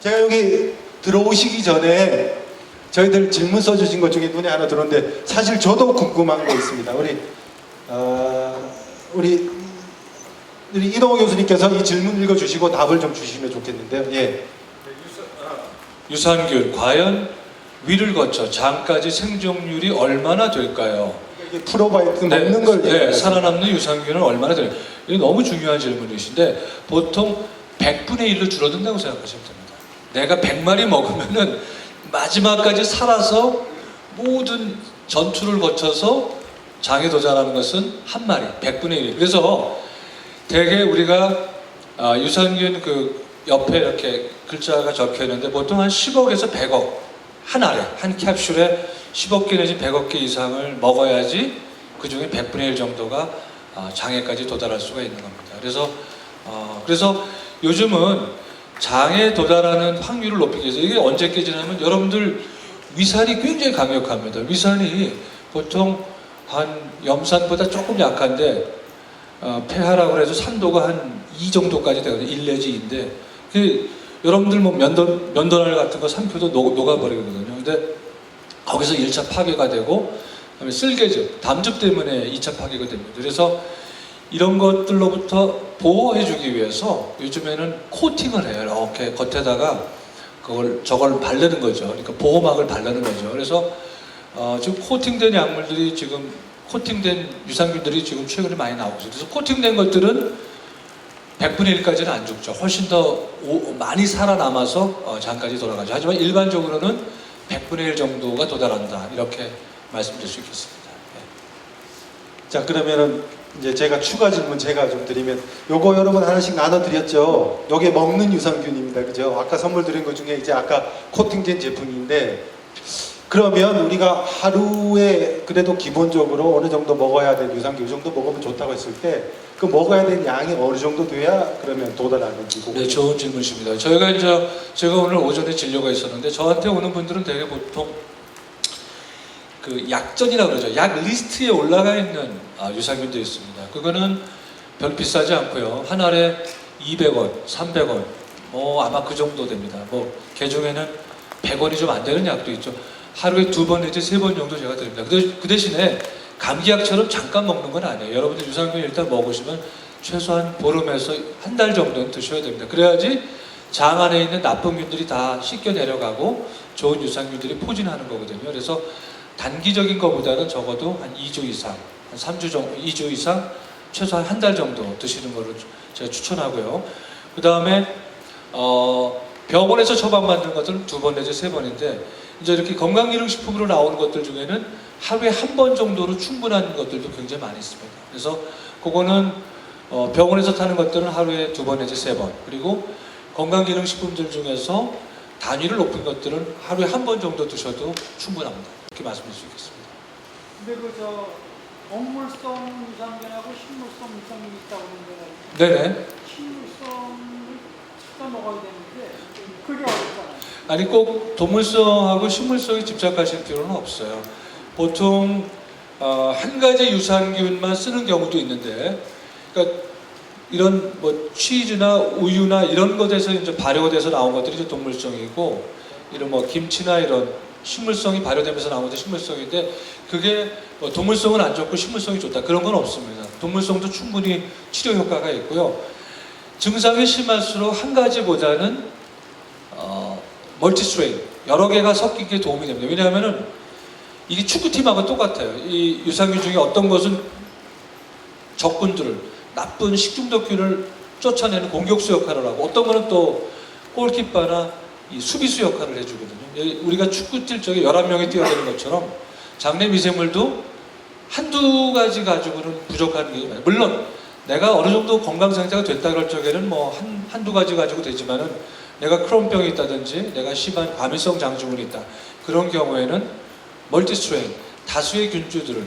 제가 여기 들어오시기 전에 저희들 질문 써주신 것 중에 눈에 하나 들어오는데 사실 저도 궁금한 거 있습니다. 우리 이동호 교수님께서 이 질문 읽어주시고 답을 좀 주시면 좋겠는데요. 예. 유산균 과연 위를 거쳐 장까지 생존율이 얼마나 될까요? 이게 프로바이오틱 먹는 걸 네, 살아남는 유산균은 얼마나 될까요? 이게 너무 중요한 질문이신데 보통 100분의 1로 줄어든다고 생각하시면 됩니다. 내가 100마리 먹으면은 마지막까지 살아서 모든 전투를 거쳐서 장에 도달하는 것은 한 마리, 100분의 1. 그래서 대개 우리가 유산균 그 옆에 이렇게 글자가 적혀 있는데 보통 한 10억에서 100억 한 알에, 한 캡슐에 10억 개 내지 100억 개 이상을 먹어야지 그 중에 100분의 1 정도가 장에까지 도달할 수가 있는 겁니다. 그래서 요즘은 장에 도달하는 확률을 높이기 위해서 이게 언제 깨지냐면 여러분들 위산이 굉장히 강력합니다. 위산이 보통 한 염산보다 조금 약한데 폐하라고 해서 산도가 한 2 정도까지 되거든요. 1 내지 2인데 여러분들 뭐 면도날 같은 거 삼켜도 녹아버리거든요. 근데 거기서 1차 파괴가 되고 그다음에 쓸개즙, 담즙 때문에 2차 파괴가 됩니다. 그래서 이런 것들로부터 보호해주기 위해서 요즘에는 코팅을 해요. 이렇게 겉에다가 저걸 바르는 거죠. 그러니까 보호막을 바르는 거죠. 그래서 지금 코팅된 약물들이 지금 코팅된 유산균들이 지금 최근에 많이 나오고 있어요. 그래서 코팅된 것들은 100분의 1까지는 안 죽죠. 훨씬 더 많이 살아남아서 장까지 돌아가죠. 하지만 일반적으로는 100분의 1 정도가 도달한다. 이렇게 말씀드릴 수 있겠습니다. 네. 자, 그러면은 이제 제가 추가 질문 제가 좀 드리면 요거 여러분 하나씩 나눠 드렸죠. 요게 먹는 유산균입니다. 그죠? 아까 선물 드린 것 중에 이제 아까 코팅된 제품인데 그러면 우리가 하루에 그래도 기본적으로 어느 정도 먹어야 될 유산균 이 정도 먹으면 좋다고 했을 때 그 먹어야 될 양이 어느 정도 돼야 그러면 도달하는지. 네, 좋은 질문이십니다. 제가 오늘 오전에 진료가 있었는데 저한테 오는 분들은 대개 보통 그 약전이라고 그러죠. 약 리스트에 올라가 있는 유산균도 있습니다. 그거는 별 비싸지 않고요. 한 알에 200원, 300원, 아마 그 정도 됩니다. 개중에는 100원이 좀 안 되는 약도 있죠. 하루에 2번 내지 3번 정도 제가 드립니다. 그 대신에 감기약처럼 잠깐 먹는 건 아니에요. 여러분들 유산균 일단 먹으시면 최소한 보름에서 한 달 정도는 드셔야 됩니다. 그래야지 장 안에 있는 나쁜 균들이 다 씻겨 내려가고 좋은 유산균들이 포진하는 거거든요. 그래서 단기적인 것보다는 적어도 한 2주 이상, 한 3주 정도, 2주 이상 최소한 한 달 정도 드시는 거를 제가 추천하고요. 그 다음에 병원에서 처방받는 것들은 2번 내지 3번인데 이제 이렇게 건강기능식품으로 나오는 것들 중에는 하루에 한 번 정도로 충분한 것들도 굉장히 많이 있습니다. 그래서 그거는 병원에서 타는 것들은 하루에 2번 내지 3번, 그리고 건강기능식품들 중에서 단위를 높인 것들은 하루에 한 번 정도 드셔도 충분합니다. 이렇게 말씀드릴 수 있겠습니다. 근데 동물성 유산균하고 식물성 유산균이 있다고 하는데 네네. 식물성을 찾아 먹어야 되는데 그게 어렵잖아요. 아니 꼭 동물성하고 식물성에 집착하실 필요는 없어요. 보통 한 가지 유산균만 쓰는 경우도 있는데, 그러니까 이런 치즈나 우유나 이런 것에서 이제 발효돼서 나온 것들이 이제 동물성이고, 이런 김치나 이런 식물성이 발효되면서 나온 것도 식물성인데, 그게 동물성은 안 좋고 식물성이 좋다 그런 건 없습니다. 동물성도 충분히 치료 효과가 있고요. 증상이 심할수록 한 가지보다는 멀티스트레인 여러 개가 섞인 게 도움이 됩니다. 왜냐하면은 이게 축구팀하고 똑같아요. 이 유산균 중에 어떤 것은 적군들을, 나쁜 식중독균을 쫓아내는 공격수 역할을 하고, 어떤 거는 또 골키퍼나 이 수비수 역할을 해주거든요. 우리가 축구 뛸 적에 11명이 뛰어야 되는 것처럼 장내 미생물도 한두 가지 가지고는 부족한 게 많아요. 물론 내가 어느 정도 건강 상태가 됐다 그럴 적에는 한두 가지 가지고 되지만은 내가 크론병이 있다든지 내가 심한 과민성 장증후군이 있다. 그런 경우에는 멀티스트레인, 다수의 균주들을,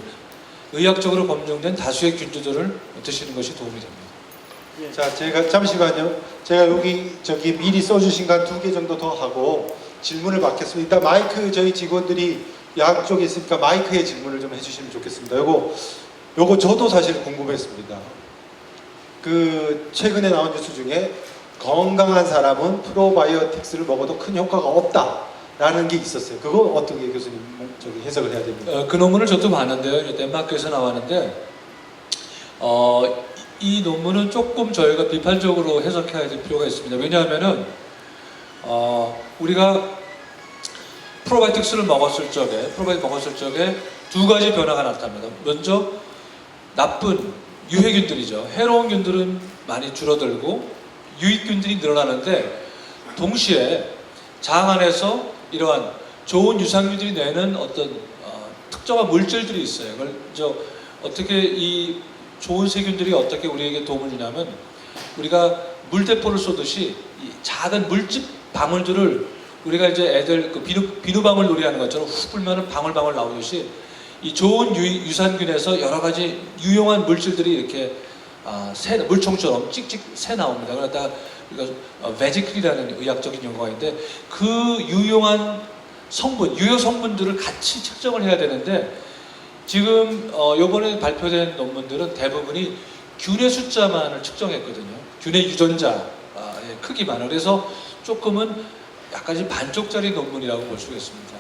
의학적으로 검증된 다수의 균주들을 드시는 것이 도움이 됩니다. 자, 제가 잠시만요. 제가 저기 미리 써주신 거 한 2개 정도 더 하고 질문을 받겠습니다. 일단 마이크 저희 직원들이 양쪽에 있으니까 마이크에 질문을 좀 해주시면 좋겠습니다. 요거 저도 사실 궁금했습니다. 그 최근에 나온 뉴스 중에 건강한 사람은 프로바이오틱스를 먹어도 큰 효과가 없다라는 게 있었어요. 그거 어떻게 교수님 저기 해석을 해야 됩니까? 그 논문을 저도 봤는데요. 덴마크에서 나왔는데 이 논문은 조금 저희가 비판적으로 해석해야 될 필요가 있습니다. 왜냐하면은 우리가 프로바이오틱스를 먹었을 적에 두 가지 변화가 나타납니다. 먼저 나쁜 유해균들이죠. 해로운 균들은 많이 줄어들고 유익균들이 늘어나는데 동시에 장 안에서 이러한 좋은 유산균들이 내는 어떤 특정한 물질들이 있어요. 그걸 어떻게 이 좋은 세균들이 어떻게 우리에게 도움을 주냐면 우리가 물대포를 쏘듯이 이 작은 물집 방울들을 우리가 이제 애들 그 비누방울 놀이하는 것처럼 훅 불면은 방울방울 나오듯이 이 좋은 유산균에서 여러 가지 유용한 물질들이 이렇게 물총처럼 찍찍 새 나옵니다. 그러다 우리가 베지클이라는 의학적인 용어가 있는데 그 유용한 성분, 유효 성분들을 같이 측정을 해야 되는데 지금 이번에 발표된 논문들은 대부분이 균의 숫자만을 측정했거든요. 균의 유전자의 크기만을. 그래서 조금은 약간 반쪽짜리 논문이라고 볼 수 있습니다.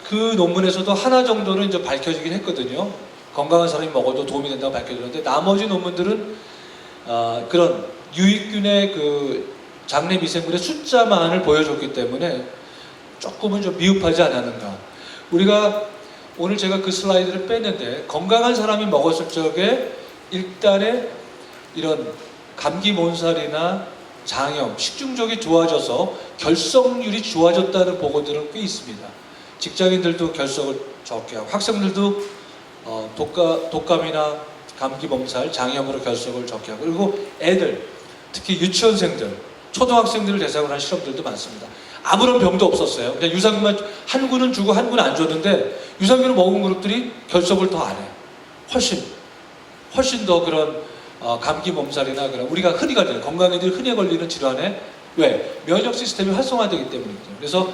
그 논문에서도 하나 정도는 이제 밝혀지긴 했거든요. 건강한 사람이 먹어도 도움이 된다고 밝혀졌는데 나머지 논문들은 그런 유익균의 그 장내 미생물의 숫자만을 보여줬기 때문에 조금은 좀 미흡하지 않았는가. 우리가 오늘 제가 그 슬라이드를 뺐는데 건강한 사람이 먹었을 적에 일단에 이런 감기 몸살이나 장염, 식중독이 좋아져서 결석률이 좋아졌다는 보고들은 꽤 있습니다. 직장인들도 결석을 적게 하고 학생들도 독감이나 감기 몸살, 장염으로 결석을 적게 하고 그리고 애들, 특히 유치원생들, 초등학생들을 대상으로 한 실험들도 많습니다. 아무런 병도 없었어요. 그냥 유산균만 한 군은 주고 한 군은 안 줬는데 유산균을 먹은 그룹들이 결석을 더 안 해. 훨씬 더 그런 감기 몸살이나 그런 우리가 흔히 걸리는 건강인들이 흔히 걸리는 질환에 왜 면역 시스템이 활성화되기 때문이죠. 그래서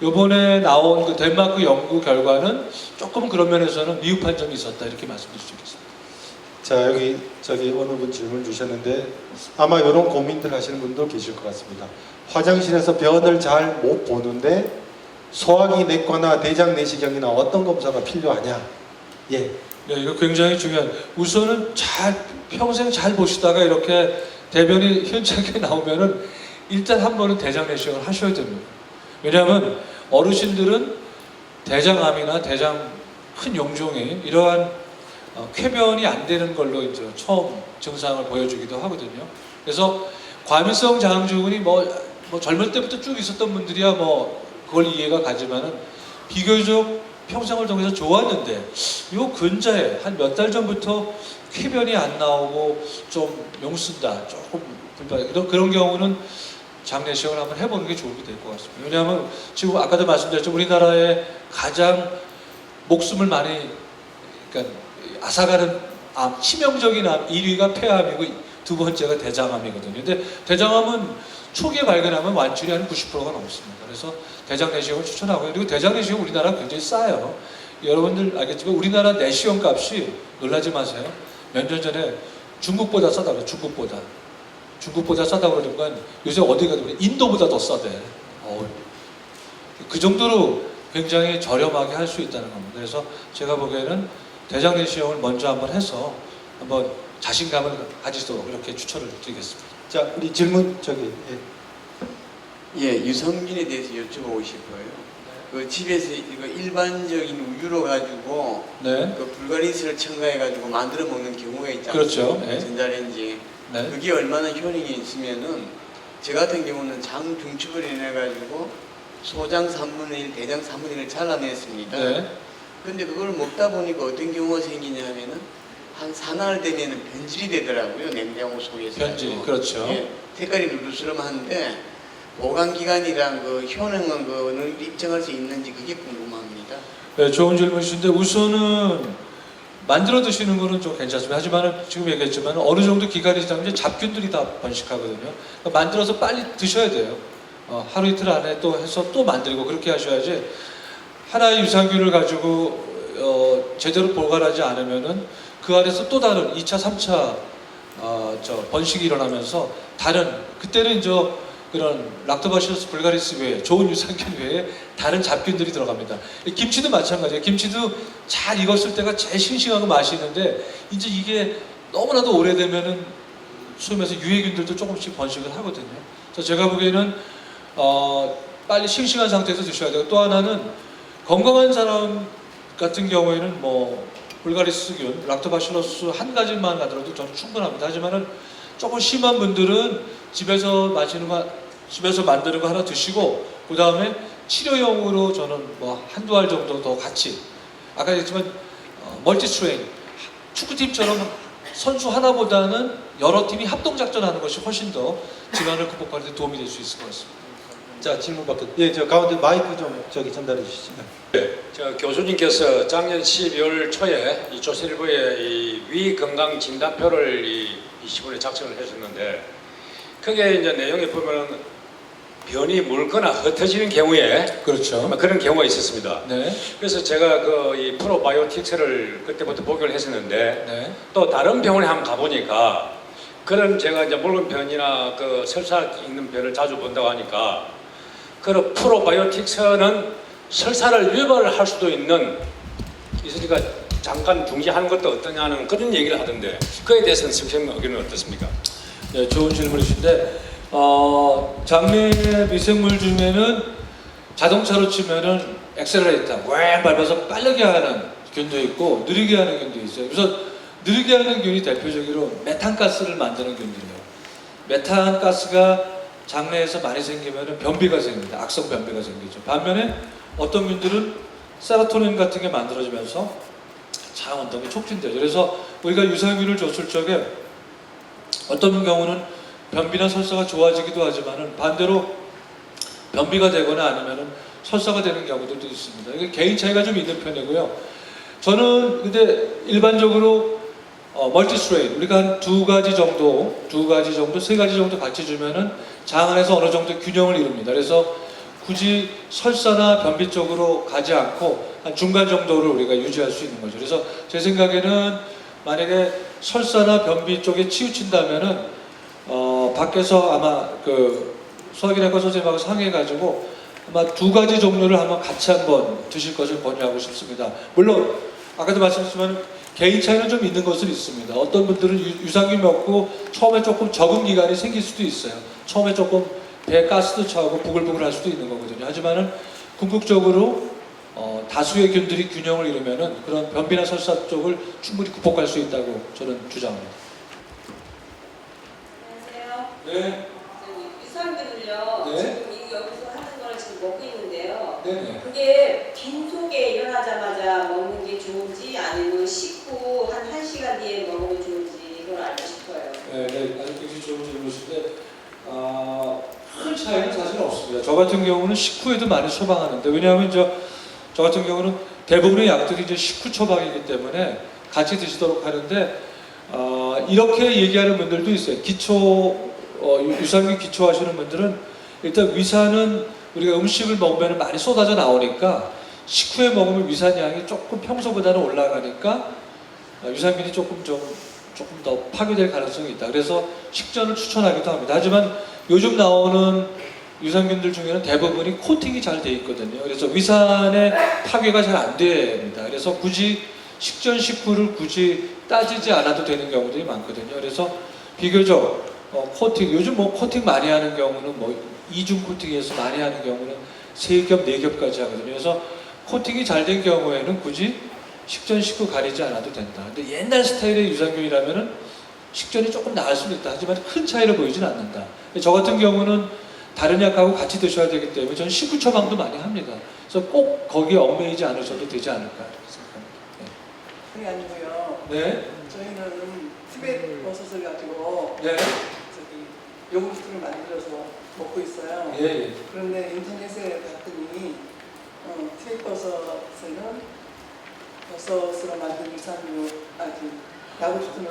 이번에 나온 그 덴마크 연구 결과는 조금 그런 면에서는 미흡한 점이 있었다 이렇게 말씀드릴 수 있겠습니다. 자 여기 저기 어느 분 질문 주셨는데 아마 이런 고민들 하시는 분도 계실 것 같습니다. 화장실에서 변을 잘 못 보는데 소화기 내과나 대장 내시경이나 어떤 검사가 필요하냐? 예. 네, 이거 굉장히 중요한. 우선은 평생 잘 보시다가 이렇게 대변이 현찮게 나오면은 일단 한 번은 대장 내시경을 하셔야 됩니다. 왜냐하면 어르신들은 대장암이나 대장 큰 용종이 이러한 쾌변이 안 되는 걸로 이제 처음 증상을 보여주기도 하거든요. 그래서 과민성 장증후군이 뭐 젊을 때부터 쭉 있었던 분들이야 그걸 이해가 가지만은 비교적 평생을 통해서 좋았는데 요 근자에 한 몇 달 전부터 쾌변이 안 나오고 좀 용쓴다, 조금 불편 그런 경우는 장내시경을 한번 해보는 게 도움이 될 것 같습니다. 왜냐하면 지금 아까도 말씀드렸죠. 우리나라에 가장 목숨을 많이 그러니까 앗아가는 암, 치명적인 암 1위가 폐암이고 두 번째가 대장암이거든요. 근데 대장암은 초기에 발견하면 완치율이 한 90%가 넘습니다. 그래서 대장 내시경을 추천하고요. 그리고 대장 내시경 우리나라 굉장히 싸요. 여러분들 알겠지만 우리나라 내시경 값이 놀라지 마세요. 몇 년 전에 중국보다 싸다고요. 중국보다 싸다고 그러니까 요새 어디 가도 인도보다 더 싸대. 그 정도로 굉장히 저렴하게 할 수 있다는 겁니다. 그래서 제가 보기에는 대장 내시경을 먼저 한번 해서 한번 자신감을 가지도록 이렇게 추천을 드리겠습니다. 자 우리 질문 저기 예, 유산균에 대해서 여쭤보고 싶어요. 그 집에서 이거 일반적인 우유로 가지고 네. 그 불가리스를 첨가해 가지고 만들어 먹는 경우가 있잖아요. 그렇죠. 네. 전자레인지. 네. 그게 얼마나 효능이 있으면은 저 같은 경우는 장 중축을 인해 가지고 소장 3분의 1, 대장 3분의 1을 잘라냈습니다. 네. 근데 그걸 먹다 보니까 어떤 경우가 생기냐 하면은 한 사나흘 되면은 변질이 되더라고요. 냉장고 속에서. 변질, 그렇죠. 예, 색깔이 누르스름한데 보관기간이랑 그 효능은 그걸 입증할 수 있는지 그게 궁금합니다. 네, 좋은 질문이신데 우선은 만들어 드시는 거는 좀 괜찮습니다. 하지만 지금 얘기했지만 어느 정도 기간이 지나면 이제 잡균들이 다 번식하거든요. 그러니까 만들어서 빨리 드셔야 돼요. 하루 이틀 안에 또 해서 또 만들고 그렇게 하셔야지 하나의 유산균을 가지고 제대로 보관하지 않으면은 그 안에서 또 다른 2차, 3차 번식이 일어나면서 다른 그때는 그런 락토바시러스 불가리스 외에 좋은 유산균 외에 다른 잡균들이 들어갑니다. 김치도 마찬가지예요. 김치도 잘 익었을 때가 제일 싱싱하고 맛있는데 이제 이게 너무나도 오래되면은 소위 말해서 유해균들도 조금씩 번식을 하거든요. 그래서 제가 보기에는 빨리 싱싱한 상태에서 드셔야 되고, 또 하나는 건강한 사람 같은 경우에는 뭐 불가리스균, 락토바시러스 한 가지만 가더라도 저는 충분합니다. 하지만은 조금 심한 분들은 집에서 만드는 거 하나 드시고, 그 다음에 치료용으로 저는 뭐 한두 알 정도 더 같이, 아까 얘기했지만 멀티스트레인, 축구팀처럼 선수 하나보다는 여러 팀이 합동작전하는 것이 훨씬 더 질환을 극복하는 데 도움이 될 수 있을 것 같습니다. 자, 질문 받겠. 예, 저 가운데 마이크 좀 전달해 주시죠. 저 교수님께서 작년 12월 초에 이 조선일보에 이 위 건강 진단표를 이 시골에 작성을 하셨는데, 그게 이제 내용에 보면은 변이 묽거나 흩어지는 경우에 그렇죠. 아마 그런 경우가 있었습니다. 네. 그래서 제가 이 프로바이오틱스를 그때부터 복용을 했었는데, 네. 또 다른 병원에 한번 가보니까 그런 제가 이제 묽은 변이나 그 설사 있는 변을 자주 본다고 하니까 그 프로바이오틱스는 설사를 유발할 수도 있으니까 잠깐 중지하는 것도 어떠냐는 그런 얘기를 하던데, 그에 대해서는 선생님 의견은 어떻습니까? 네, 좋은 질문이신데, 장내 미생물 중에는 자동차로 치면은 엑셀레이터, 왱 밟아서 빠르게 하는 균도 있고 느리게 하는 균도 있어요. 그래서 느리게 하는 균이 대표적으로 메탄가스를 만드는 균들이에요. 메탄가스가 장내에서 많이 생기면은 변비가 생깁니다. 악성 변비가 생기죠. 반면에 어떤 균들은 세로토닌 같은 게 만들어지면서 장 운동이 촉진되죠. 그래서 우리가 유산균을 줬을 적에 어떤 경우는 변비나 설사가 좋아지기도 하지만은 반대로 변비가 되거나 아니면은 설사가 되는 경우들도 있습니다. 이게 개인 차이가 좀 있는 편이고요. 저는 근데 일반적으로 멀티스트레인, 우리가 한 두 가지 정도, 세 가지 정도 같이 주면은 장 안에서 어느 정도 균형을 이룹니다. 그래서 굳이 설사나 변비 쪽으로 가지 않고 한 중간 정도를 우리가 유지할 수 있는 거죠. 그래서 제 생각에는 만약에 설사나 변비 쪽에 치우친다면은 밖에서 아마 소화기내과 선생님하고 상의해가지고 아마 두 가지 종류를 한번 같이 한번 드실 것을 권유하고 싶습니다. 물론 아까도 말씀드렸지만 개인 차이는 좀 있는 것은 있습니다. 어떤 분들은 유산균 먹고 처음에 조금 적응 기간이 생길 수도 있어요. 처음에 조금 배에 가스도 차고 부글부글 할 수도 있는 거거든요. 하지만은 궁극적으로 다수의 균들이 균형을 이루면은 그런 변비나 설사 쪽을 충분히 극복할 수 있다고 저는 주장합니다. 안녕하세요. 네. 유산균을요. 네. 지금 여기서 하는 거를 지금 먹고 있는데요. 네네. 그게 빈속에 일어나자마자 먹는 게 좋은지 아니면 식후 한 1시간 뒤에 먹으면 좋은지 이걸 알고 싶어요. 네, 아주 굉장히 좋은 질문이신데 큰 차이는 사실 없습니다. 저 같은 경우는 식후에도 많이 처방하는데, 왜냐하면 저 같은 경우는 대부분의 약들이 이제 식후 처방이기 때문에 같이 드시도록 하는데, 이렇게 얘기하는 분들도 있어요. 유산균 기초하시는 분들은 일단 위산은 우리가 음식을 먹으면 많이 쏟아져 나오니까 식후에 먹으면 위산량이 조금 평소보다는 올라가니까 유산균이 조금 더 파괴될 가능성이 있다. 그래서 식전을 추천하기도 합니다. 하지만 요즘 나오는 유산균들 중에는 대부분이 코팅이 잘 돼 있거든요. 그래서 위산의 파괴가 잘 안 됩니다. 그래서 굳이 식전 식후를 굳이 따지지 않아도 되는 경우들이 많거든요. 그래서 비교적 코팅, 요즘 뭐 코팅 많이 하는 경우는 뭐 이중 코팅에서 많이 하는 경우는 3겹, 4겹까지 하거든요. 그래서 코팅이 잘 된 경우에는 굳이 식전 식후 가리지 않아도 된다. 근데 옛날 스타일의 유산균이라면은 식전이 조금 나을 수는 있다. 하지만 큰 차이를 보이진 않는다. 저 같은 경우는 다른 약하고 같이 드셔야 되기 때문에 저는 식후 처방도 많이 합니다. 그래서 꼭 거기에 얽매이지 않으셔도 되지 않을까 생각합니다. 그게 아니고요. 네. 저희는 티베트 버섯을 가지고 네. 요구르트를 만들어서 먹고 있어요. 예, 예. 그런데 인터넷에 봤더니 티베트 버섯은 버섯으로 만든 유산균 야구르트는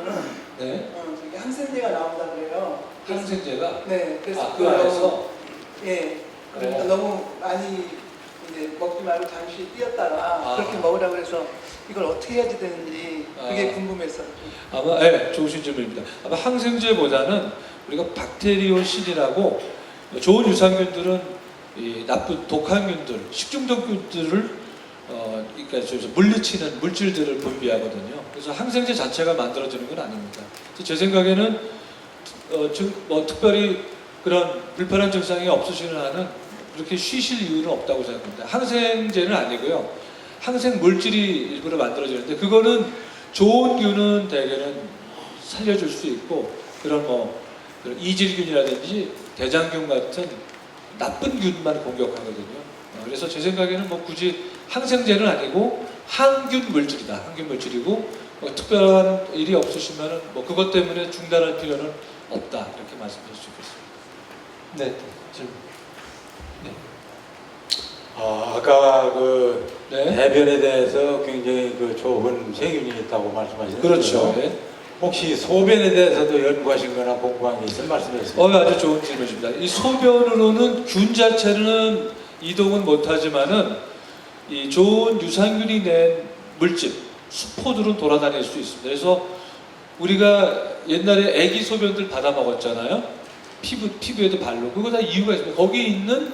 네. 저기 항생제가 나온다 그래요. 항생제가? 네. 그래서 그 안에서? 예. 그러니까 너무 많이 이제 먹지 말고 잠시 뛰었다가 아. 그렇게 먹으라고 해서 이걸 어떻게 해야 되는지 그게 아. 궁금해서. 아마 좋으신 질문입니다. 아마 항생제보다는 우리가 박테리오신이라고 좋은 유산균들은 이 나쁜 독항균들, 식중독균들을 그러니까 물리치는 물질들을 분비하거든요. 그래서 항생제 자체가 만들어지는 건 아닙니다. 그래서 제 생각에는 특별히 그런 불편한 증상이 없으시는 한은 그렇게 쉬실 이유는 없다고 생각합니다. 항생제는 아니고요. 항생 물질이 일부러 만들어지는데 그거는 좋은 균은 대개는 살려줄 수 있고 그런 그런 이질균이라든지 대장균 같은 나쁜 균만 공격하거든요. 그래서 제 생각에는 굳이 항생제는 아니고 항균 물질이다. 항균 물질이고 특별한 일이 없으시면은 그것 때문에 중단할 필요는 없다. 이렇게 말씀드릴 수 있겠습니다. 네, 질문. 아까 그 네. 대변에 대해서 굉장히 그 좁은 세균이 있다고 말씀하셨는데 그렇죠. 네. 혹시 소변에 대해서도 연구하신 거나 공부한 게 있으면 말씀해 주세요. 아주 좋은 질문입니다. 이 소변으로는 균 자체는 이동은 못하지만은 이 좋은 유산균이 낸 물질, 수포들은 돌아다닐 수 있습니다. 그래서 우리가 옛날에 애기 소변들 받아 먹었잖아요. 피부에도 바르고 그거 다 이유가 있습니다. 거기에 있는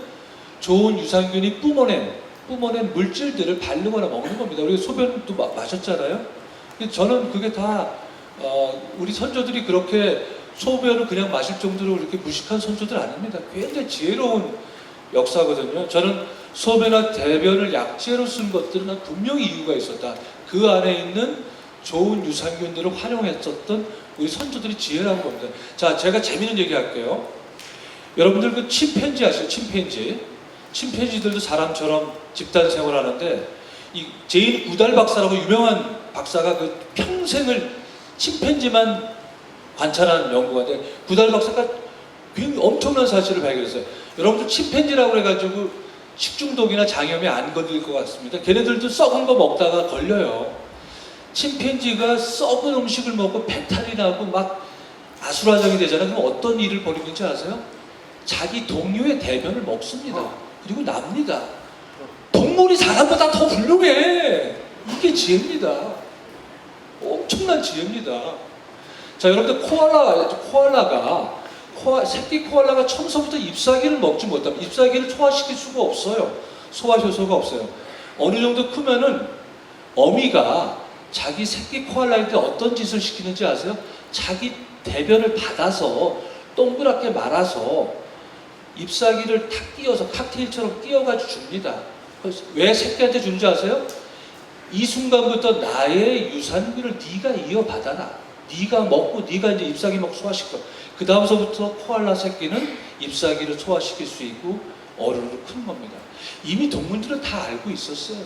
좋은 유산균이 뿜어낸 물질들을 바르거나 먹는 겁니다. 우리가 소변도 마셨잖아요. 저는 그게 다 우리 선조들이 그렇게 소변을 그냥 마실 정도로 그렇게 무식한 선조들 아닙니다. 굉장히 지혜로운 역사거든요. 저는 소변이나 대변을 약재로 쓴 것들은 분명히 이유가 있었다. 그 안에 있는 좋은 유산균들을 활용했었던 우리 선조들이 지혜라는 겁니다. 자, 제가 재밌는 얘기 할게요. 여러분들 그 침팬지 아시죠? 침팬지들도 사람처럼 집단 생활하는데 이 제인 구달 박사라고 유명한 박사가 그 평생을 침팬지만 관찰한 연구가인데 구달 박사가 굉장히 엄청난 사실을 발견했어요. 여러분들 침팬지라고 해가지고 식중독이나 장염에 안 걸릴 것 같습니다. 걔네들도 썩은 거 먹다가 걸려요. 침팬지가 썩은 음식을 먹고 배탈이 나고 막 아수라장이 되잖아요. 그럼 어떤 일을 벌이는지 아세요? 자기 동료의 대변을 먹습니다. 그리고 납니다. 동물이 사람보다 더 훌륭해. 이게 지혜입니다. 엄청난 지혜입니다. 자, 여러분들 새끼 코알라가 처음서부터 잎사귀를 먹지 못하면 잎사귀를 소화시킬 수가 없어요. 소화 효소가 없어요. 어느 정도 크면은 어미가 자기 새끼 코알라한테 어떤 짓을 시키는지 아세요? 자기 대변을 받아서 동그랗게 말아서 잎사귀를 탁 띄어서 칵테일처럼 띄어가지고 줍니다. 왜 새끼한테 주는지 아세요? 이 순간부터 나의 유산균을 네가 이어받아라. 네가 먹고 네가 이제 잎사귀 먹고 소화시켜. 그 다음서부터 코알라 새끼는 잎사귀를 소화시킬 수 있고 어른으로 크는 겁니다. 이미 동물들은 다 알고 있었어요.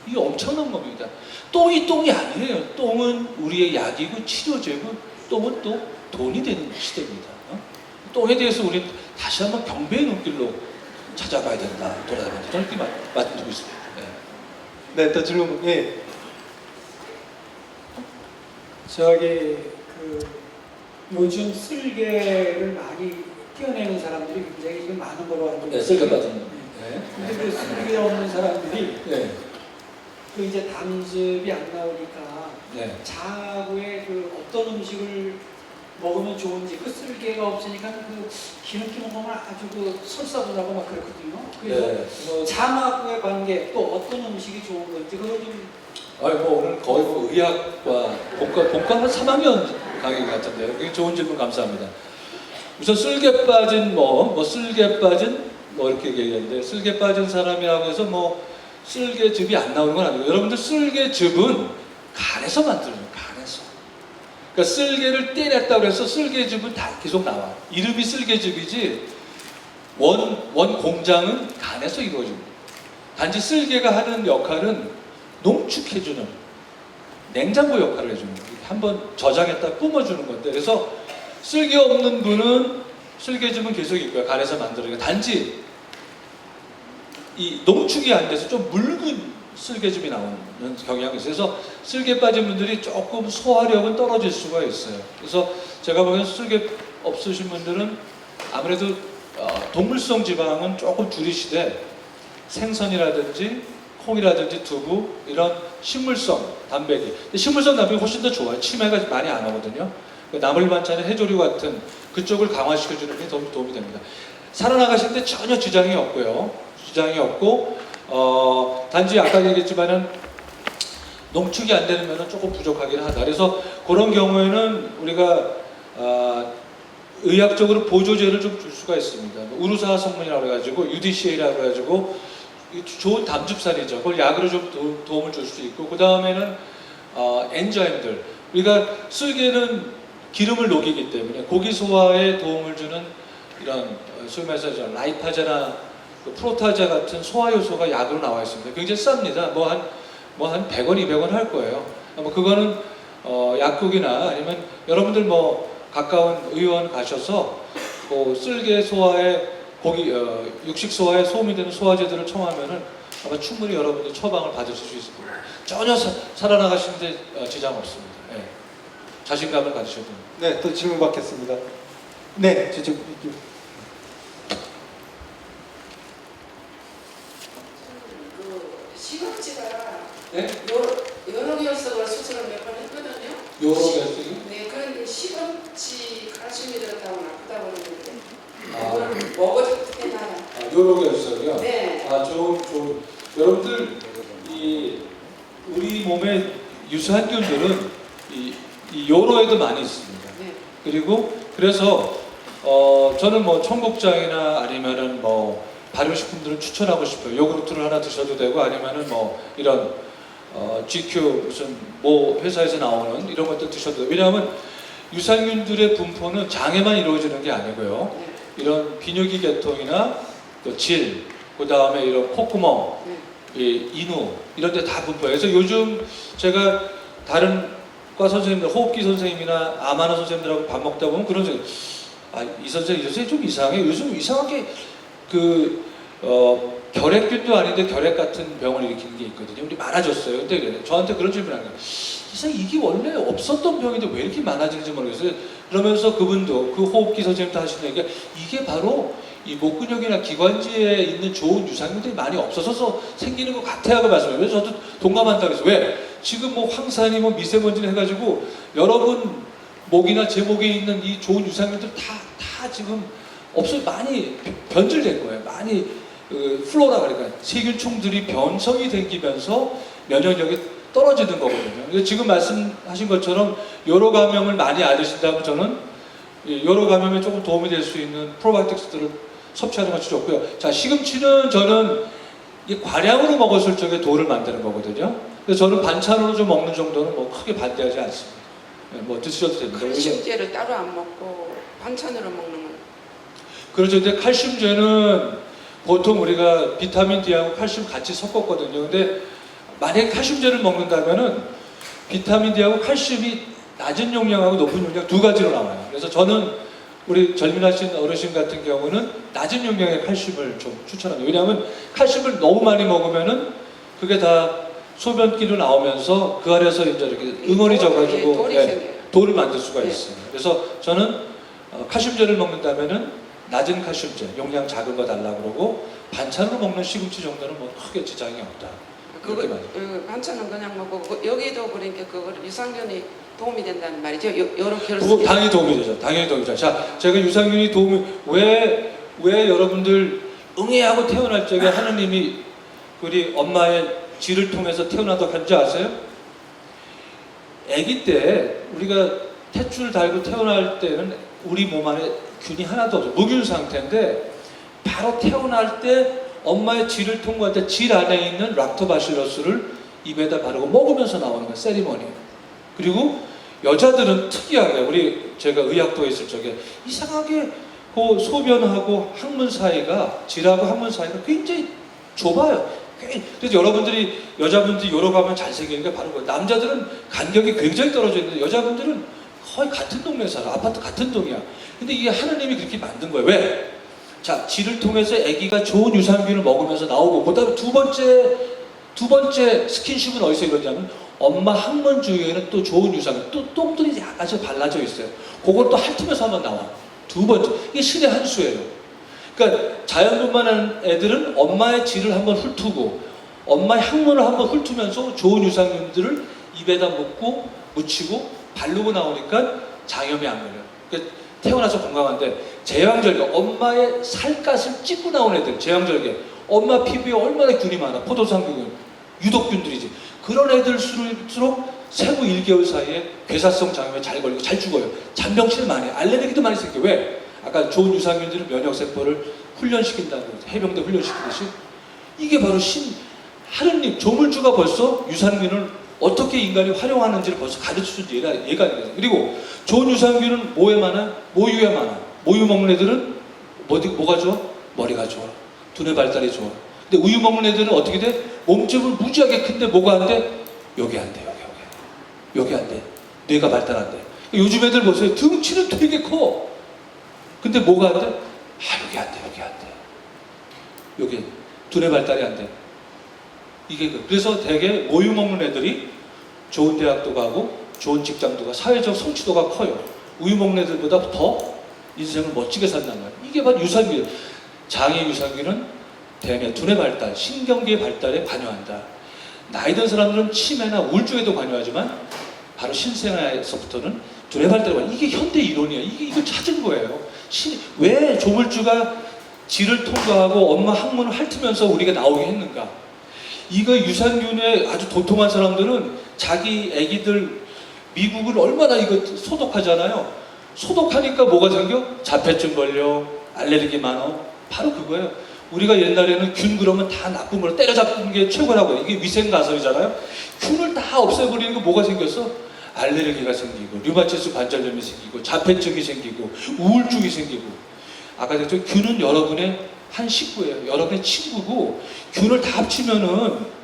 이게 엄청난 겁니다. 똥이 아니에요. 똥은 우리의 약이고 치료제고 똥은 또 돈이 되는 시대입니다. 똥에 대해서 우리는 다시 한번 경배의 눈길로 찾아가야 된다. 돌아다녀야 된다. 저는 이렇게 말씀드리고 있습니다. 네, 또 질문. 예. 요즘 쓸개를 많이 띄어내는 사람들이 굉장히 지금 많은 걸로 알고 있어요. 쓸개 같은 거. 근데 그 쓸개 없는 사람들이 네. 그 이제 담즙이 안 나오니까 네. 자고에 그 어떤 음식을 먹으면 좋은지 그 쓸개가 없으니까 그 기름기 먹으면 아주 그 설사분하고 막 그렇거든요. 그래서 자하고의 관계 또 어떤 음식이 좋은 건지 그걸 좀 오늘 거의 의학과 본과는 3학년 강의 같은데요. 굉장히 좋은 질문 감사합니다. 우선 쓸개 빠진 쓸개 빠진 이렇게 얘기했는데 쓸개 빠진 사람이라고 해서 쓸개즙이 안 나오는 건 아니고 여러분들 쓸개즙은 간에서 만들어요. 간에서. 그러니까 쓸개를 떼냈다고 해서 쓸개즙은 다 계속 나와. 이름이 쓸개즙이지 원 공장은 간에서 이루어집니다. 단지 쓸개가 하는 역할은 농축해주는 냉장고 역할을 해주는 거예요. 한번 저장했다 뿜어주는 건데 그래서 쓸개 없는 분은 쓸개즙은 계속 있고요. 간에서 만들어요. 단지 이 농축이 안 돼서 좀 묽은 쓸개즙이 나오는 경향이 있어요. 그래서 쓸개 빠진 분들이 조금 소화력은 떨어질 수가 있어요. 그래서 제가 보기엔 쓸개 없으신 분들은 아무래도 동물성 지방은 조금 줄이시되 생선이라든지 콩이라든지 두부 이런 식물성 단백이. 근데 식물성 단백이 훨씬 더 좋아요. 치매가 많이 안 오거든요. 나물 반찬의 해조류 같은 그쪽을 강화시켜주는 게 도움이 됩니다. 살아나가실 때 전혀 지장이 없고요. 지장이 없고 단지 아까 얘기했지만은 농축이 안 되는 면은 조금 부족하긴 하다. 그래서 그런 경우에는 우리가 의학적으로 보조제를 좀 줄 수가 있습니다. 우루사 성분이라고 해가지고 UDCA라고 해가지고 좋은 담즙살이죠. 그걸 약으로 좀 도움을 줄 수 있고, 그 다음에는 엔자임들. 우리가 쓸개는 기름을 녹이기 때문에 고기 소화에 도움을 주는 이런 소위 말해서 라이파제나 프로타제 같은 소화 요소가 약으로 나와 있습니다. 굉장히 쌉니다. 뭐 한 100원, 200원 할 거예요. 뭐 그거는 약국이나 아니면 여러분들 뭐 가까운 의원 가셔서 쓸개 소화에 고기 육식 소화에 소음이 되는 소화제들을 청하면은 아마 충분히 여러분들 처방을 받으실 수 있을 겁니다. 전혀 살아나가시는데 지장 없습니다. 네. 자신감을 가지셔도 됩니다. 네, 또 질문 받겠습니다. 네, 저쪽. 시금치가 네? 여러 결석을 수술을 몇 번 했거든요. 요로 결석이? 네, 그런데 시금치 칼슘이 들었다고 나쁘다고 그러는데 아. 그걸 먹어도 되나요? 요로 결석이요? 네. 좋은. 여러분들 우리 몸에 유산균들은 이 요로에도 많이 있습니다. 네. 그리고 그래서 저는 뭐 청국장이나 아니면은 뭐 발효식품들을 추천하고 싶어요. 요구르트를 하나 드셔도 되고 아니면은 뭐 이런 GQ 무슨 뭐 회사에서 나오는 이런 것들 드셔도 돼요. 왜냐하면 유산균들의 분포는 장에만 이루어지는 게 아니고요. 네. 이런 비뇨기 계통이나 또 질, 그 다음에 이런 콧구멍, 인후 이런 데 다 분포해요. 그래서 요즘 제가 다른 과 선생님들, 호흡기 선생님이나 암하는 선생님들하고 밥 먹다 보면 그런 생각, 이 선생님 좀 이상해. 요즘 이상하게 결핵균도 아닌데 결핵 같은 병을 일으키는 게 있거든요. 우리 많아졌어요. 근데 저한테 그런 질문을 하는 거예요. 이게 원래 없었던 병인데 왜 이렇게 많아지는지 모르겠어요. 그러면서 그분도 그 호흡기 선생님도 하시는 얘기가 이게 바로 이 목근육이나 기관지에 있는 좋은 유산균들이 많이 없어서 생기는 것 같아요. 말씀해요. 그래서 저도 동감한다고 해서 왜? 지금 뭐 황산이 뭐 미세먼지를 해가지고 여러분 목이나 제 목에 있는 이 좋은 유산균들 다 지금 없어요. 많이 변질된 거예요. 많이 플로라 그러니까 세균총들이 변성이 생기면서 면역력이 떨어지는 거거든요. 그래서 지금 말씀하신 것처럼 요로 감염을 많이 앓으신다면 저는 요로 감염에 조금 도움이 될 수 있는 프로바이오틱스들을 섭취하는 것이 좋고요. 자, 시금치는 저는 이 과량으로 먹었을 적에 돌을 만드는 거거든요. 그래서 저는 반찬으로 좀 먹는 정도는 뭐 크게 반대하지 않습니다. 뭐 드셔도 됩니다. 칼슘제를 따로 안 먹고 반찬으로 먹는 건 그렇죠. 근데 칼슘제는 보통 우리가 비타민 D하고 칼슘 같이 섞었거든요. 근데 만약에 칼슘제를 먹는다면은 비타민 D하고 칼슘이 낮은 용량하고 높은 용량 두 가지로 나와요. 그래서 저는 우리 젊은하신 어르신 같은 경우는 낮은 용량의 칼슘을 좀 추천합니다. 왜냐하면 칼슘을 너무 많이 먹으면은 그게 다 소변기로 나오면서 그 안에서 이제 이렇게 응어리 져가지고 돌을 만들 수가 있어요. 그래서 저는 칼슘제를 먹는다면은 낮은 칼슘제, 용량 작은 거 달라고 그러고 반찬으로 먹는 시금치 정도는 뭐 크게 지장이 없다. 그렇게 말해요. 반찬은 그냥 먹고 여기도 그러니까 그거 유산균이 도움이 된다는 말이죠. 여러 그거 결석. 당연히 도움이 되죠. 당연히 도움이 되죠. 자, 제가 유산균이 도움이 왜 여러분들 응애하고 태어날 적에 하느님이 우리 엄마의 질을 통해서 태어나도록 한지 아세요? 아기 때 우리가 탯줄 달고 태어날 때는 우리 몸 안에 균이 하나도 없어요. 무균 상태인데 바로 태어날 때 엄마의 질을 통과할 때 질 안에 있는 락토바실러스를 입에다 바르고 먹으면서 나오는 거예요. 세리머니. 그리고 여자들은 특이하게 제가 의학도에 있을 적에 이상하게 그 소변하고 항문 사이가 질하고 항문 사이가 굉장히 좁아요. 그래서 여자분들이 요로 가면 잘생기는 게 바로 그거예요. 남자들은 간격이 굉장히 떨어져 있는데 여자분들은 거의 같은 동네에 살아. 아파트 같은 동이야. 근데 이게 하느님이 그렇게 만든 거예요. 왜? 자, 질을 통해서 아기가 좋은 유산균을 먹으면서 나오고 그다음에 두 번째 스킨십은 어디서 이루어지냐면 엄마 항문 주위에는 또 좋은 유산균, 또 똥들이 약간씩 발라져 있어요. 그걸 또 핥으면서 한번 나와. 두 번째. 이게 신의 한 수예요. 그러니까 자연분만한 애들은 엄마의 질을 한번 훑고 엄마의 항문을 한번 훑으면서 좋은 유산균들을 입에다 묻고 묻히고 바르고 나오니까 장염이 안 걸려요. 그러니까 태어나서 건강한데 제왕절개 엄마의 살갗을 찢고 나온 애들 제왕절개 엄마 피부에 얼마나 균이 많아 포도상균 유독균들이지 그런 애들일수록 생후 1개월 사이에 괴사성 장염에 잘 걸리고 잘 죽어요. 잔병치를 많이 해요. 알레르기도 많이 생겨요. 왜? 아까 좋은 유산균들은 면역세포를 훈련시킨다고 해병대 훈련시키듯이 이게 바로 하느님 조물주가 벌써 유산균을 어떻게 인간이 활용하는지를 벌써 가르쳐준 예가 아니거든요. 그리고 좋은 유산균은 뭐에 많아? 모유에 많아. 모유 먹는 애들은 뭐가 좋아? 머리가 좋아. 두뇌 발달이 좋아. 근데 우유 먹는 애들은 어떻게 돼? 몸집은 무지하게 큰데 뭐가 안 돼? 여기 안 돼. 여기 안 돼. 뇌가 발달 안 돼. 요즘 애들 보세요. 등치는 되게 커. 근데 뭐가 안 돼? 여기 안 돼. 여기 두뇌 발달이 안 돼. 그래서 되게 모유 먹는 애들이 좋은 대학도 가고 좋은 직장도 가고 사회적 성취도가 커요. 우유 먹는 애들보다 더 인생을 멋지게 산단 말이에요. 이게 바로 유산균. 장의 유산균은 대뇌, 두뇌 발달, 신경계의 발달에 관여한다. 나이 든 사람들은 치매나 우울증에도 관여하지만 바로 신생아에서부터는 두뇌 발달에 관여. 이게 현대 이론이에요. 이걸 찾은 거예요. 왜 조물주가 질을 통과하고 엄마 항문을 핥으면서 우리가 나오게 했는가? 이거 유산균에 아주 도통한 사람들은 자기 애기들 미국은 얼마나 이거 소독하잖아요. 소독하니까 뭐가 생겨? 자폐증 걸려, 알레르기 많어. 바로 그거예요. 우리가 옛날에는 균 그러면 다 나쁜 걸 때려잡는 게 최고라고요. 이게 위생가설이잖아요. 균을 다 없애버리는 거 뭐가 생겼어? 알레르기가 생기고, 류마티스 관절염이 생기고, 자폐증이 생기고, 우울증이 생기고. 아까 그랬죠. 균은 여러분의 한 식구예요. 여러분의 친구고 균을 다 합치면은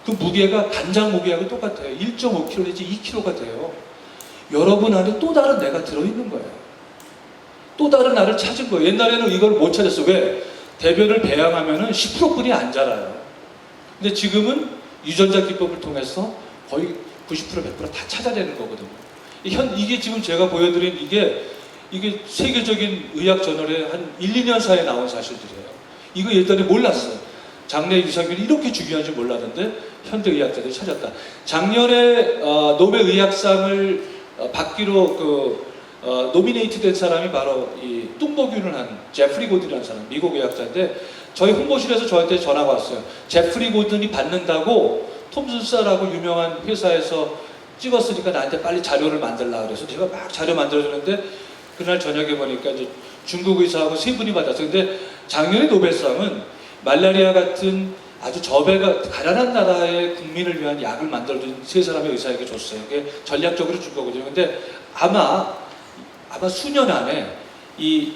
그 무게가 간장 무게하고 똑같아요. 1.5kg 내지 2kg가 돼요. 여러분 안에 또 다른 내가 들어있는 거예요. 또 다른 나를 찾은 거예요. 옛날에는 이걸 못 찾았어. 왜? 대변을 배양하면은 10%뿐이 안 자라요. 근데 지금은 유전자 기법을 통해서 거의 90% 100% 다 찾아내는 거거든요. 이게 지금 제가 보여드린 이게 세계적인 의학 저널에 한 1, 2년 사이에 나온 사실들이에요. 이거 예전에 몰랐어요. 장내 유산균이 이렇게 중요한지 몰랐는데 현대 의학자들이 찾았다. 작년에 노벨 의학상을 받기로 노미네이트 된 사람이 바로 이 뚱보균을 한 제프리 고든이라는 사람, 미국 의학자인데 저희 홍보실에서 저한테 전화가 왔어요. 제프리 고든이 받는다고 톰슨사라고 유명한 회사에서 찍었으니까 나한테 빨리 자료를 만들라 그래서 제가 막 자료 만들어주는데 그날 저녁에 보니까 이제 중국 의사하고 세 분이 받았어요. 근데 작년에 노벨상은 말라리아 같은 아주 저배가 가난한 나라의 국민을 위한 약을 만들어준 세 사람의 의사에게 줬어요. 그게 전략적으로 준 거거든요. 근데 아마 수년 안에 이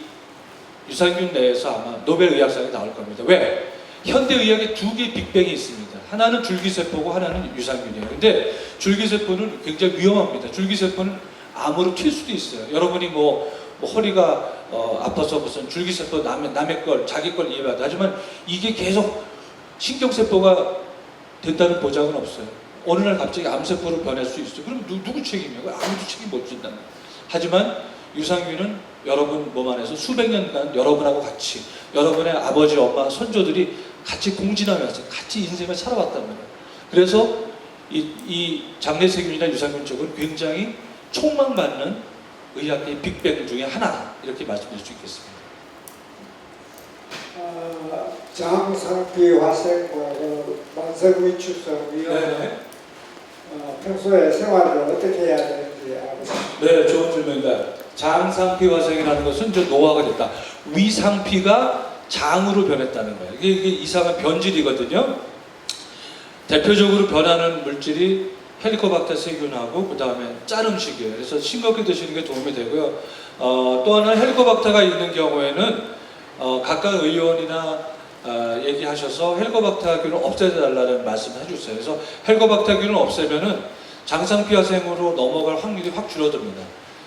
유산균 내에서 아마 노벨 의학상이 나올 겁니다. 왜? 현대 의학에 두 개의 빅뱅이 있습니다. 하나는 줄기세포고 하나는 유산균이에요. 근데 줄기세포는 굉장히 위험합니다. 줄기세포는 암으로 튈 수도 있어요. 여러분이 뭐 허리가 아파서 무슨 줄기세포 남의 걸 자기 걸 이해받아. 하지만 이게 계속 신경세포가 된다는 보장은 없어요. 어느 날 갑자기 암세포로 변할 수 있어요. 그럼 누구 책임이에요? 아무도 책임 못 진다는 거예요. 하지만 유산균은 여러분 몸 안에서 수백 년간 여러분하고 같이 여러분의 아버지, 엄마, 선조들이 같이 공진하면서 같이 인생을 살아왔단 말이에요. 그래서 이 장내세균이나 유산균 쪽은 굉장히 촉망받는 의학의 빅뱅 중에 하나 이렇게 말씀드릴 수 있겠습니다. 장상피 화생과 만성위축소위원 평소에 생활을 어떻게 해야 되는지 알고 싶습니다. 네, 좋은 질문입니다. 장상피 화생이라는 것은 이제 노화가 됐다. 위상피가 장으로 변했다는 거예요. 이게 이상한 변질이거든요. 대표적으로 변하는 물질이 헬리코박터 세균하고 그 다음에 짠 음식이에요. 그래서 싱겁게 드시는 게 도움이 되고요. 또 하나 헬리코박터가 있는 경우에는 각각 의원이나 얘기하셔서 헬리코박터균을 없애달라는 말씀을 해주세요. 그래서 헬리코박터균을 없애면은 장상피화생으로 넘어갈 확률이 확 줄어듭니다.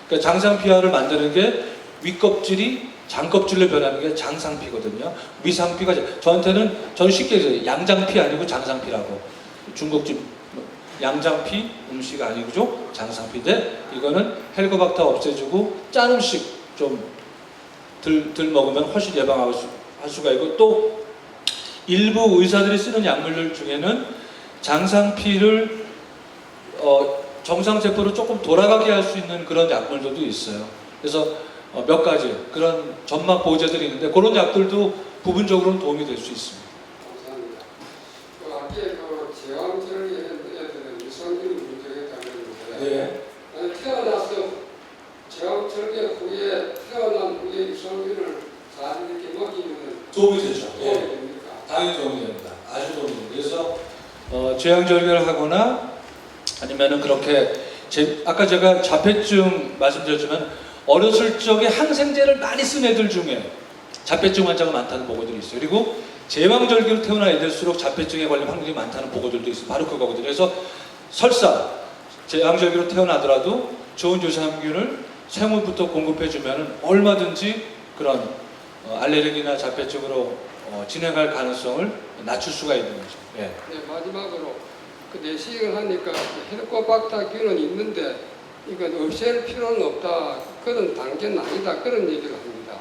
그러니까 장상피화를 만드는 게 윗껍질이 장껍질로 변하는 게 장상피거든요. 위상피가 저는 쉽게 얘기해요. 양장피 아니고 장상피라고. 중국집 양장피 음식 아니죠? 장상피인데 이거는 헬리코박터 없애주고 짠 음식 좀 덜 먹으면 훨씬 예방할 할 수가 있고 또 일부 의사들이 쓰는 약물들 중에는 장상피를 정상세포로 조금 돌아가게 할 수 있는 그런 약물들도 있어요. 그래서 몇 가지 그런 점막 보호제들이 있는데 그런 약들도 부분적으로는 도움이 될 수 있습니다. 감사합니다. 앞에 제왕절개 애들은 유산균이 문제가 있다는데 네. 태어나서 제왕절개 후에 태어난 후에 유산균을 잘 이렇게 먹이면 도움이 되죠. 도움이 됩니까? 당연히 도움이 됩니다. 아주 도움이 됩니다. 그래서 제왕절개를 하거나 아니면은 그렇게 아까 제가 자폐증 말씀드렸지만 어렸을 적에 항생제를 많이 쓴 애들 중에 자폐증 환자가 많다는 보고들이 있어요. 그리고 제왕절개로 태어난 애들수록 자폐증에 걸린 확률이 많다는 보고들도 있어요. 바로 그거거든요. 그래서 설사 제왕절개로 태어나더라도 좋은 유산균을 생후부터 공급해주면 얼마든지 그런 알레르기나 자폐증으로 진행할 가능성을 낮출 수가 있는 거죠. 예. 네, 마지막으로 그 내시경을 하니까 헬리코박터균은 있는데 이건 없앨 필요는 없다. 그런 단계는 아니다. 그런 얘기를 합니다.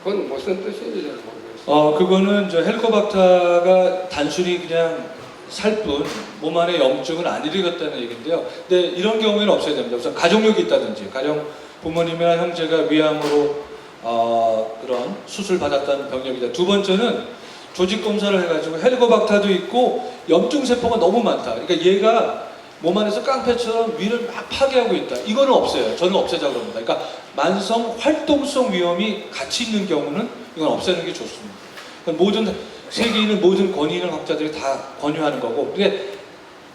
그건 무슨 뜻인지 잘 모르겠어요. 그거는 저 헬리코박터가 단순히 그냥 살뿐 몸 안에 염증을 안 일으켰다는 얘기인데요. 근데 이런 경우에는 없어야 됩니다. 우선 가족력이 있다든지 가령 부모님이나 형제가 위암으로 그런 수술 받았다는 병력이다. 두 번째는 조직 검사를 해가지고 헬리코박터도 있고 염증 세포가 너무 많다. 그러니까 얘가 몸 안에서 깡패처럼 위를 막 파괴하고 있다. 이거는 없어요. 저는 없애자고 합니다. 그러니까 만성 활동성 위험이 같이 있는 경우는 이건 없애는 게 좋습니다. 그러니까 모든 세계에 있는 모든 권위 있는 학자들이 다 권유하는 거고. 근데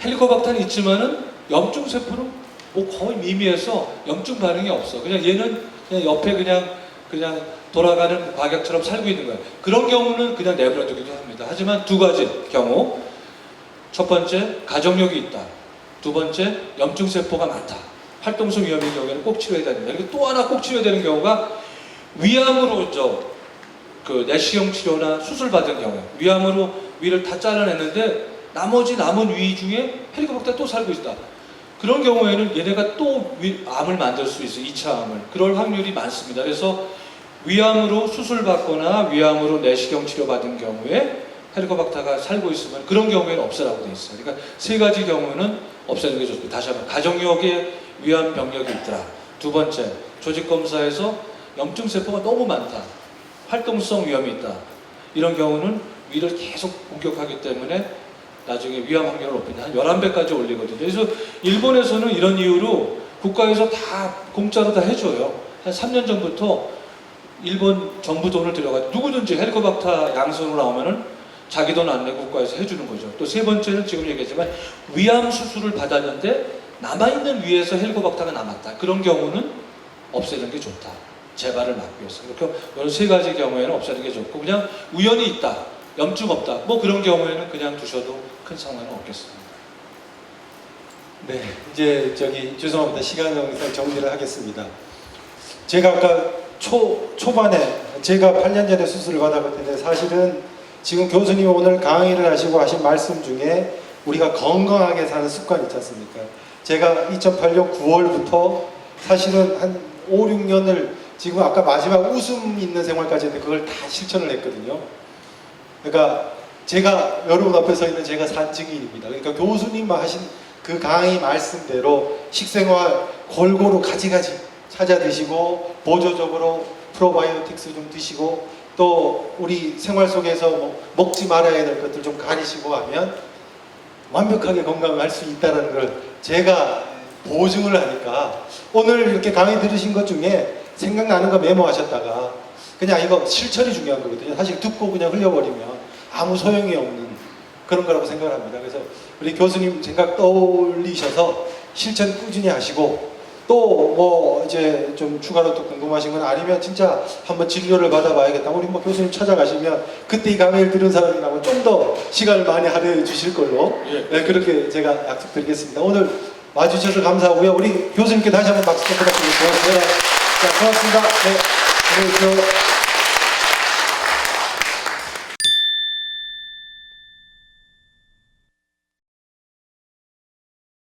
헬리코박터는 있지만은 염증 세포는 뭐 거의 미미해서 염증 반응이 없어. 그냥 얘는 그냥 옆에 그냥 돌아가는 박약처럼 살고 있는 거예요. 그런 경우는 그냥 내버려두기도 합니다. 하지만 두 가지 경우. 첫 번째, 가족력이 있다. 두 번째, 염증 세포가 많다. 활동성 위험인 경우에는 꼭 치료해야 됩니다. 그리고 또 하나 꼭 치료해야 되는 경우가 위암으로 그 내시경 치료나 수술 받은 경우에 위암으로 위를 다 잘라냈는데 나머지 남은 위 중에 헬리코박터가 또 살고 있다. 그런 경우에는 얘네가 또 암을 만들 수 있어요. 2차 암을. 그럴 확률이 많습니다. 그래서 위암으로 수술 받거나 위암으로 내시경 치료 받은 경우에 헬리코박터가 살고 있으면 그런 경우에는 없애라고 돼 있어요. 그러니까 세 가지 경우는 없애는 게 좋습니다. 다시 한번 가족력에 위암 병력이 있더라. 두 번째, 조직 검사에서 염증 세포가 너무 많다. 활동성 위험이 있다. 이런 경우는 위를 계속 공격하기 때문에 나중에 위암 확률을 높이는 한 11배까지 올리거든요. 그래서 일본에서는 이런 이유로 국가에서 다 공짜로 다 해줘요. 한 3년 전부터 일본 정부 돈을 들여가지고 누구든지 헬리코박터 양성으로 나오면은 자기 돈 안 내고 국가에서 해주는 거죠. 또 세 번째는 지금 얘기했지만 위암 수술을 받았는데 남아있는 위에서 헬리코박터가 남았다. 그런 경우는 없애는 게 좋다. 재발을 막기 위해서. 그렇게 이런 세 가지 경우에는 없애는 게 좋고 그냥 우연히 있다. 염증 없다. 뭐 그런 경우에는 그냥 두셔도 큰 상관은 없겠습니다. 네, 이제 죄송합니다. 시간 영상 정리를 하겠습니다. 제가 아까 초반에 제가 8년 전에 수술을 받아봤는데 사실은 지금 교수님 오늘 강의를 하시고 하신 말씀 중에 우리가 건강하게 사는 습관 있지 않습니까? 제가 2008년 9월부터 사실은 한 5, 6년을 지금 아까 마지막 웃음 있는 생활까지 했는데 그걸 다 실천을 했거든요. 그러니까 제가 여러분 앞에 서 있는 제가 산 증인입니다. 그러니까 교수님 하신 그 강의 말씀대로 식생활 골고루 가지가지 찾아 드시고 보조적으로 프로바이오틱스 좀 드시고 또 우리 생활 속에서 뭐 먹지 말아야 될 것들 좀 가리시고 하면 완벽하게 건강할 수 있다는 걸 제가 보증을 하니까 오늘 이렇게 강의 들으신 것 중에 생각나는 거 메모하셨다가 그냥 이거 실천이 중요한 거거든요. 사실 듣고 그냥 흘려버리면 아무 소용이 없는 그런 거라고 생각을 합니다. 그래서 우리 교수님 생각 떠올리셔서 실천 꾸준히 하시고 또 뭐 이제 좀 추가로 또 궁금하신 건 아니면 진짜 한번 진료를 받아봐야겠다. 우리 뭐 교수님 찾아가시면 그때 이 강의를 들은 사람이라면 좀 더 시간을 많이 할애해 주실 걸로 네, 그렇게 제가 약속드리겠습니다. 오늘 와주셔서 감사하고요. 우리 교수님께 다시 한번 박수 좀 부탁드리고요. 네, 자, 고맙습니다. 네, 안녕히 계세요.